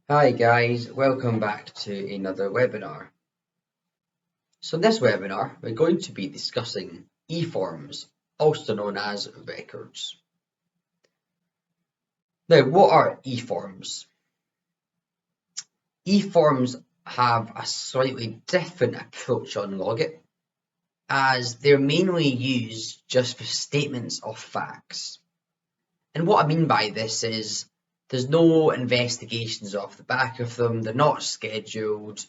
Hi guys, welcome back to another webinar. So in this webinar, we're going to be discussing eForms, also known as records. Now, what are eForms? eForms have a slightly different approach on Logit, as they're mainly used just for statements of facts. And what I mean by this is there's no investigations off the back of them, they're not scheduled.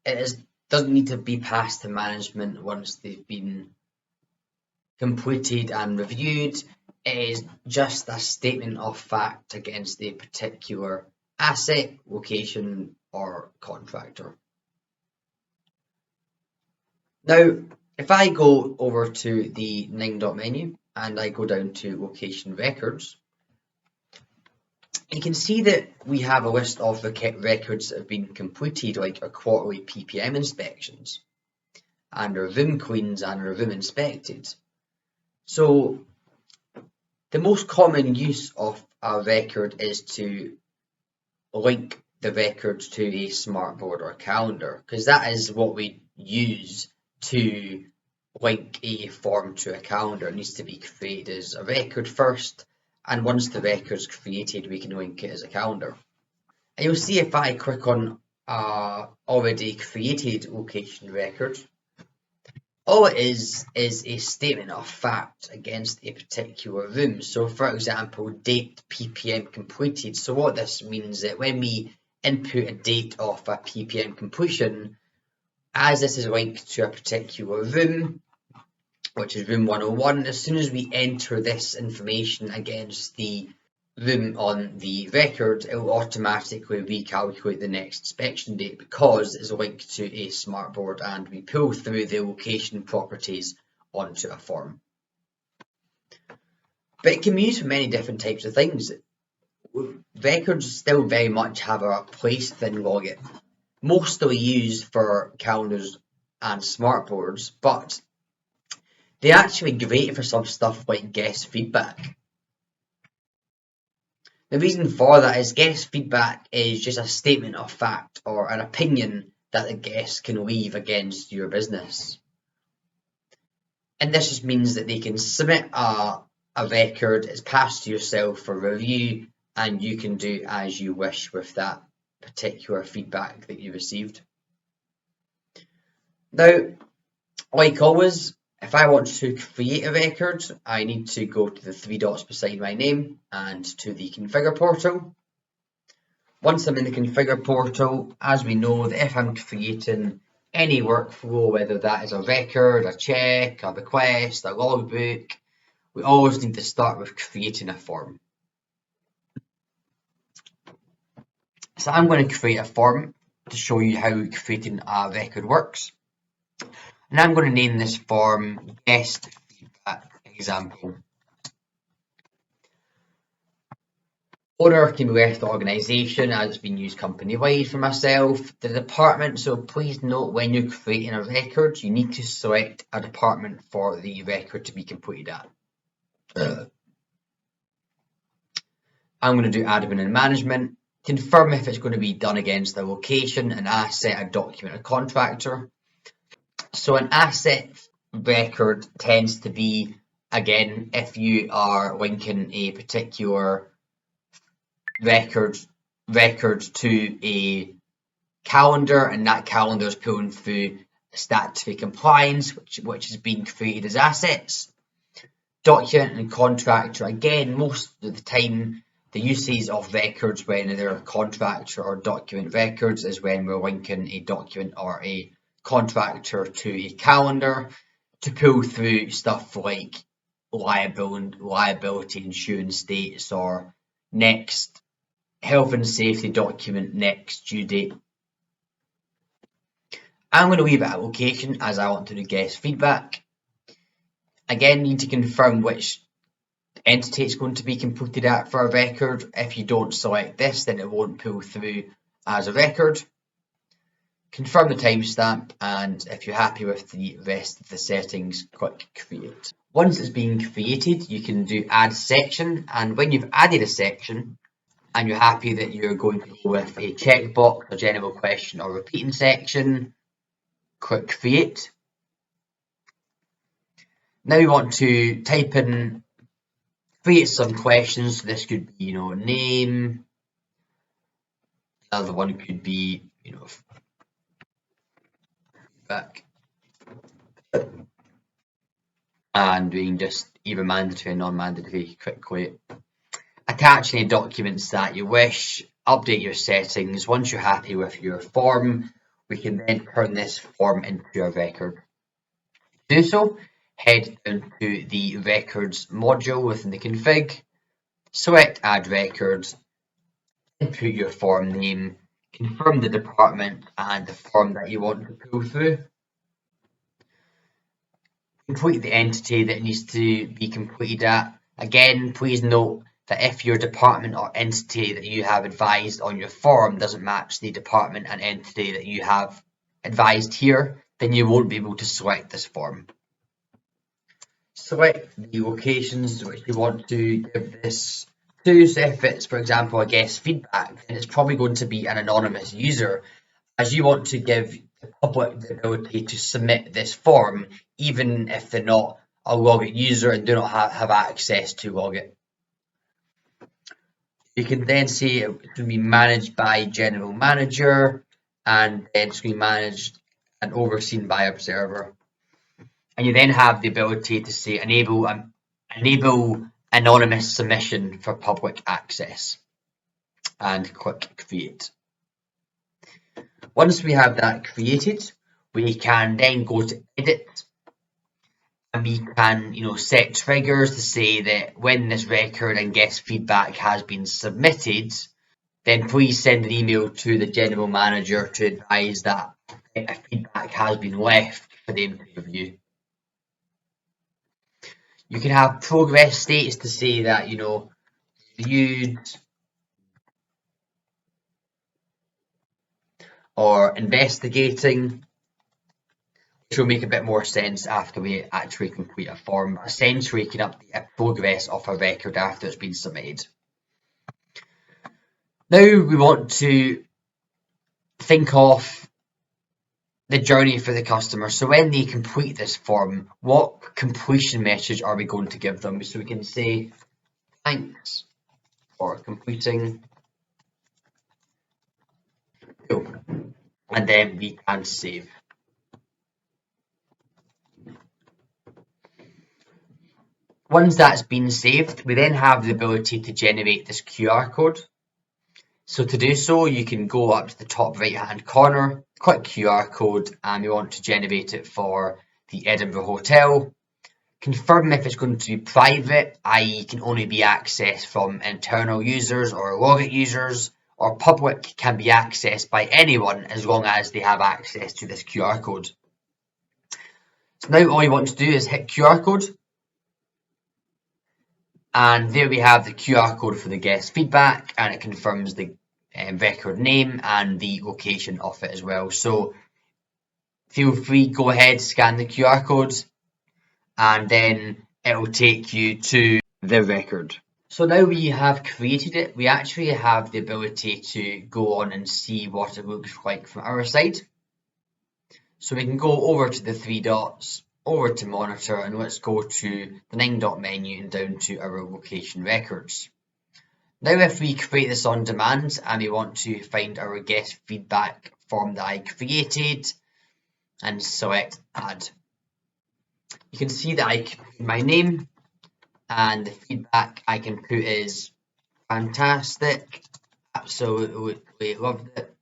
It doesn't need to be passed to management once they've been completed and reviewed. It is just a statement of fact against a particular asset, location, or contractor. Now, if I go over to the 9 menu and I go down to location records, you can see that we have a list of the records that have been completed, like our quarterly PPM inspections and our room cleans and our room inspected. So the most common use of a record is to link the records to a smartboard or a calendar, because that is what we use to link a form to a calendar. It needs to be created as a record first, and once the record's created, we can link it as a calendar. And you'll see if I click on already created location record, all it is a statement of fact against a particular room. So for example, date PPM completed. So what this means is that when we input a date of a PPM completion, as this is linked to a particular room, which is room 101, as soon as we enter this information against the room on the record, it will automatically recalculate the next inspection date because it's linked to a smartboard, and we pull through the location properties onto a form. But it can be used for many different types of things. Records still very much have a place within Logit, mostly used for calendars and smartboards, but they're actually great for some stuff like guest feedback. The reason for that is guest feedback is just a statement of fact or an opinion that the guest can leave against your business. And this just means that they can submit a record, it's passed to yourself for review, and you can do as you wish with that particular feedback that you received. Now, like always, if I want to create a record, I need to go to the 3 dots beside my name and to the configure portal. Once I'm in the configure portal, as we know that if I'm creating any workflow, whether that is a record, a check, a request, a logbook, we always need to start with creating a form. So I'm going to create a form to show you how creating a record works. And I'm going to name this form guest feedback example. Order can be left the organisation as it's been used company-wide for myself. The department, so please note when you're creating a record, you need to select a department for the record to be completed at. I'm going to do admin and management. Confirm if it's going to be done against a location, an asset, a document, a contractor. So an asset record tends to be, again, if you are linking a particular record to a calendar, and that calendar is pulling through statutory compliance, which has been created as assets. Document and contractor, again, most of the time the usage of records when they're contractor or document records is when we're linking a document or a contractor to a calendar to pull through stuff like liability insurance dates or next health and safety document, next due date. I'm going to leave it at location as I want to do guest feedback. Again, you need to confirm which entity it's going to be completed at for a record. If you don't select this, then it won't pull through as a record. Confirm the timestamp, and if you're happy with the rest of the settings, click create. Once it's been created, you can do add section, and when you've added a section, and you're happy that you're going to go with a checkbox, a general question or repeating section, click create. Now we want to type in, create some questions. So this could be, name. Another one could be, back. And we can just either mandatory or non-mandatory quickly. Attach any documents that you wish, update your settings. Once you're happy with your form, we can then turn this form into a record. To do so, head down to the records module within the config, select add records, input your form name, confirm the department and the form that you want to pull through. Complete the entity that needs to be completed at. Again, please note that if your department or entity that you have advised on your form doesn't match the department and entity that you have advised here, then you won't be able to select this form. Select the locations which you want to give this to. So if it's, for example, a guest feedback, then it's probably going to be an anonymous user, as you want to give the public the ability to submit this form, even if they're not a Logit user and do not have access to Logit. You can then see it's going to be managed by General Manager, and then it's going to be managed and overseen by Observer. And you then have the ability to say enable anonymous submission for public access, and click create. Once we have that created, we can then go to edit, and we can set triggers to say that when this record and guest feedback has been submitted, then please send an email to the general manager to advise that a feedback has been left for them to review. You can have progress states to say that reviewed or investigating, which will make a bit more sense after we actually complete a form. Essentially, you can update a progress of a record after it's been submitted. Now we want to think of the journey for the customer. So when they complete this form, what completion message are we going to give them? So we can say, thanks for completing. Cool. And then we can save. Once that's been saved, we then have the ability to generate this QR code. So to do so, you can go up to the top right hand corner, click QR code, and we want to generate it for the Edinburgh Hotel. Confirm if it's going to be private, i.e. can only be accessed from internal users or Logit users, or public, can be accessed by anyone as long as they have access to this QR code. So now all you want to do is hit QR code, and there we have the QR code for the guest feedback, and it confirms the record name and the location of it as well. So feel free, go ahead, scan the QR code, and then it will take you to the record. So now we have created it, we actually have the ability to go on and see what it looks like from our side. So we can go over to the three dots, over to monitor, and let's go to the 9-dot menu and down to our location records. Now if we create this on demand and we want to find our guest feedback form that I created and select add, you can see that I can put my name, and the feedback I can put is fantastic, absolutely loved it,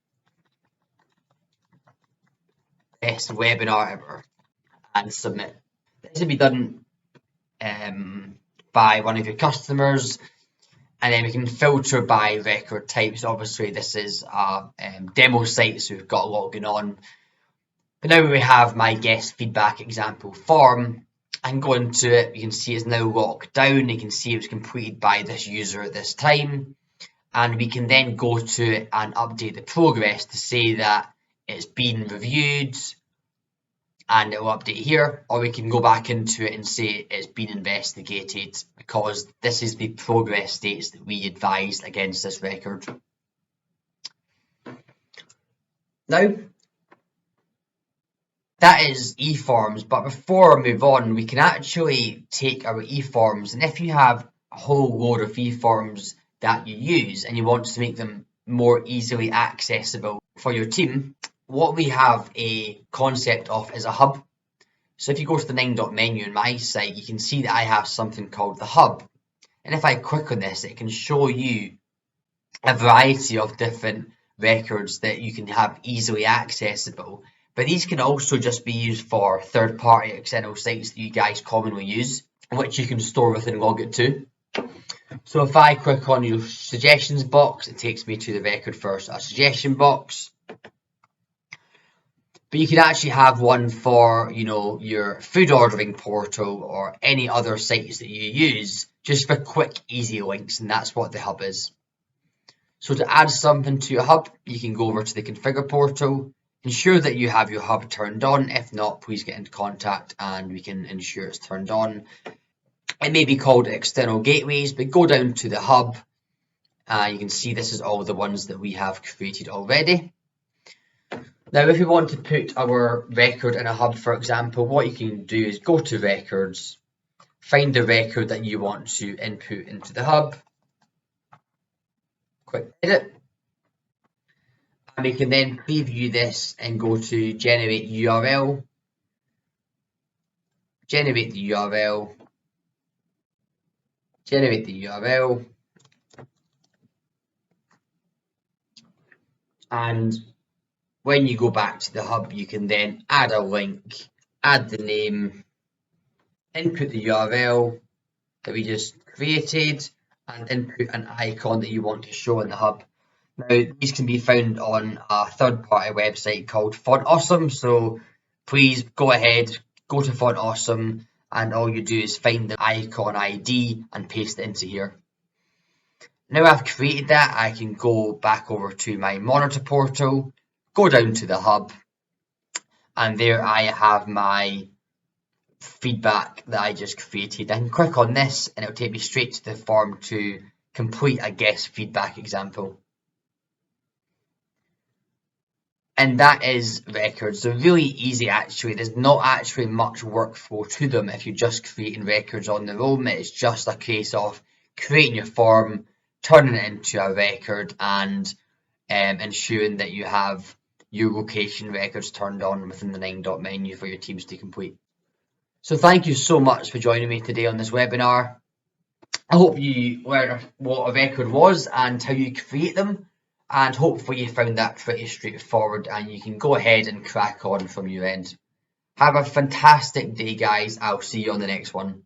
best webinar ever, and submit. This will be done by one of your customers, and then we can filter by record types. Obviously this is a demo site, so we've got a lot going on. But now we have my guest feedback example form, and go into it, you can see it's now locked down. You can see it was completed by this user at this time, and we can then go to it and update the progress to say that it's been reviewed and it will update here, or we can go back into it and say it's been investigated, because this is the progress states that we advised against this record. Now, that is eForms, but before I move on, we can actually take our eForms, and if you have a whole load of eForms that you use and you want to make them more easily accessible for your team, what we have a concept of is a hub. So if you go to the 9 menu in my site, you can see that I have something called the hub. And if I click on this, it can show you a variety of different records that you can have easily accessible. But these can also just be used for third-party external sites that you guys commonly use, which you can store within Logit too. So if I click on your suggestions box, it takes me to the record for a suggestion box. But you can actually have one for, your food ordering portal or any other sites that you use, just for quick, easy links, and that's what the hub is. So to add something to your hub, you can go over to the configure portal, ensure that you have your hub turned on. If not, please get into contact and we can ensure it's turned on. It may be called external gateways, but go down to the hub. You can see this is all the ones that we have created already. Now, if we want to put our record in a hub, for example, what you can do is go to records, find the record that you want to input into the hub, click edit, and we can then preview this and go to generate URL, generate the URL, generate the URL, and when you go back to the hub, you can then add a link, add the name, input the URL that we just created, and input an icon that you want to show in the hub. Now, these can be found on a third-party website called Font Awesome, so please go ahead, go to Font Awesome, and all you do is find the icon ID and paste it into here. Now I've created that, I can go back over to my monitor portal, go down to the hub, and there I have my feedback that I just created. I can click on this and it'll take me straight to the form to complete a guest feedback example. And that is records. They're really easy actually. There's not actually much workflow to them if you're just creating records on their own. It's just a case of creating your form, turning it into a record, and ensuring that you have your location records turned on within the 9 menu for your teams to complete. So thank you so much for joining me today on this webinar. I hope you learned what a record was and how you create them, and hopefully you found that pretty straightforward and you can go ahead and crack on from your end. Have a fantastic day, guys. I'll see you on the next one.